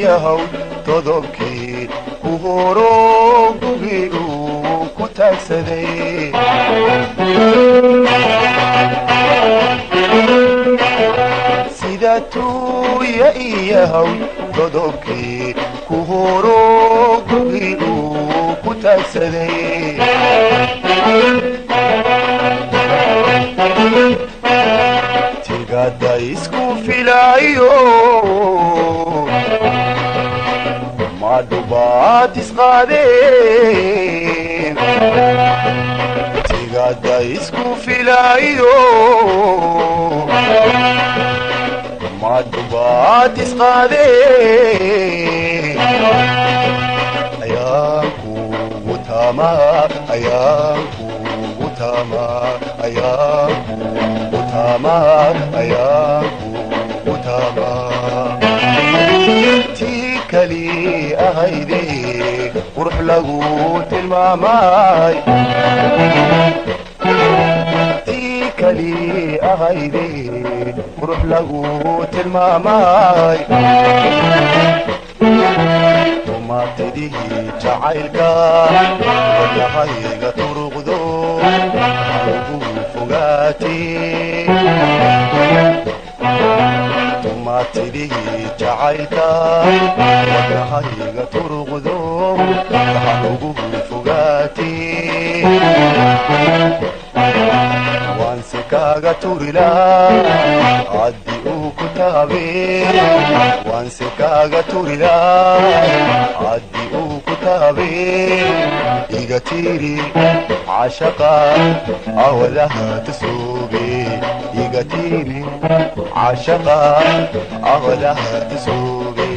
iyahow todobkii ku horo gugii uu ku taagsaday sida tuuya iyahow todobkii ku horo gugii uu ku taagsaday tigada isku filaayo madhubaad isqaadeen tigada isku filaayo madhubaad isqaadeen ayaankugu tamaa ayaankugu tamaa ayaankugu tamaa ayaankugu tamaa tii kali ahayde qurux lagu tilmaamay tii kali ahayde qurux lagu tilmaamay tumaatidii jacaylka wadnahayga turuqdo ugu fogaatee tumaatidii jacaylka wadnahayga turuqdo waxaan ugu fogaatee waanse kaaga turilaa haddii uu ku taabee waanse kaaga turilaa haddii uu ku taabee iga tiiri cashaqa awadaha tasoobe iga tiiri cashaqa awadaha tasoobe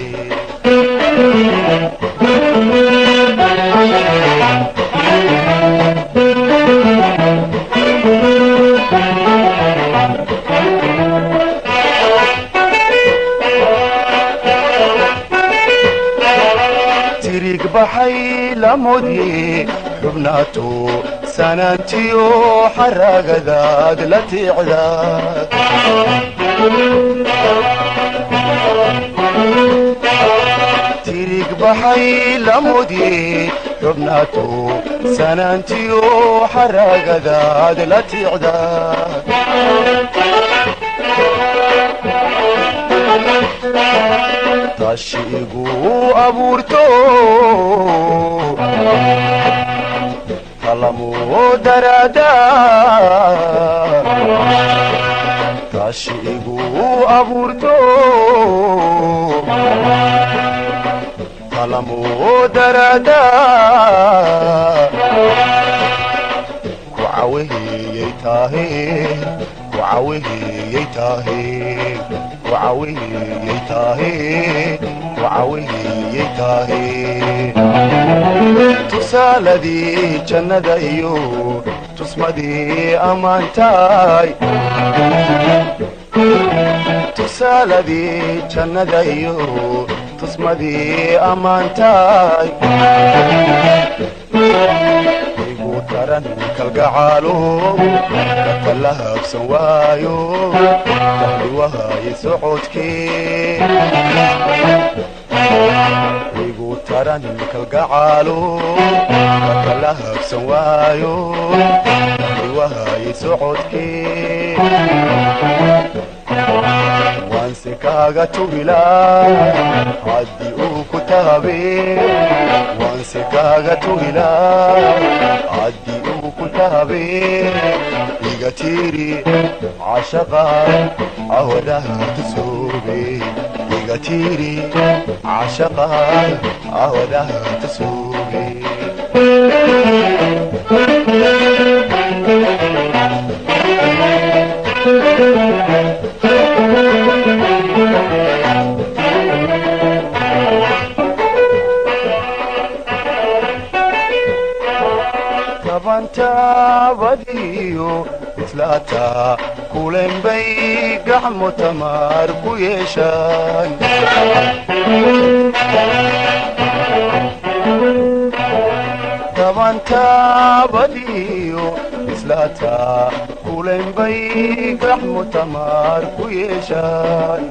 tirig baxay lamodye xubnaato sanaantiyo xaragadaad la tiicdaad tirig baxay lamodye xubnaato sanaantiyo xaragadaad la tiicdaad tashi igu abuurto talamu daraada tashi igu abuurto talamu daraada ku caweheyey tahe ku caweheyey tahe وعويي تاهي وعويي تاهي تسالدي جنة ايو تسمدي امانتاي تسالدي جنة ايو تسمدي امانتاي taran kalgacaalo kalaha absawaayo tahliwahaye socodkee igu taran kalgacaalo kalaha absawaayo tahliwahaye socodkee waanse kaaga tugilaa haddii uu ku taabee waanse kaaga tugilaa haddii uu ku taabee iga tiiri cashaqa awadaha tasoobe iga tiiri cashaqa awadaha tasoobe tabantaabadiyo islaata kulen bay gacmo tamaar ku yeeshaan tabantaabadiyo islaata kulen bay gacmo tamaar ku yeeshaan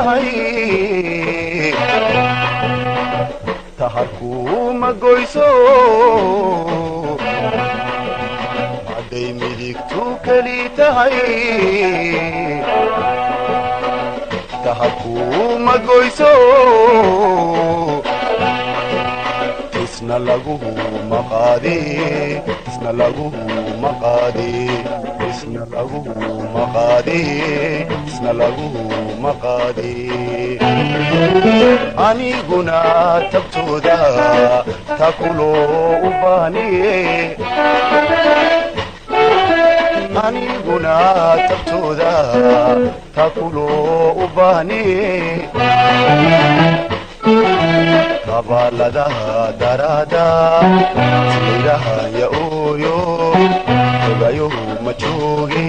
tahay taharku ma goyso hadday midigtu keli tahay taharku ma goyso isna laguhu maqaadi isna laguhu maqaadi isna laguhu maqaadi isna laguhu maqaadi aniguna tabtooda takuloo u baaniye aniguna tabtooda takuloo u baaniye kabaladaha darada siraha ya ooyo ogayohu ma jooge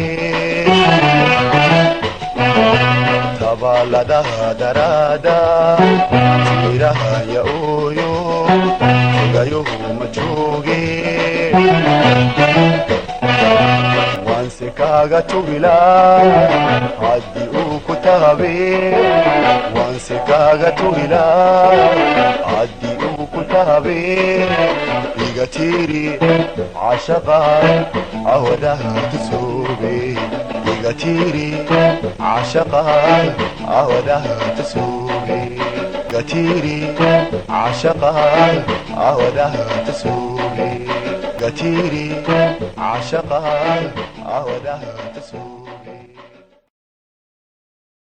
kabaladaha darada siraha ya ooyo ogayohu ma jooge wanse kaaga tugila haddii uu ku taabe wanse kaaga tugila haddii uu ku taabe iga tiiri cashaqa awadaha tusoobe iga tiiri cashaqa awadaha tusoobe iga tiiri cashaqa awadaha tusoobe iga tiiri cashaqa awadaha tusoobe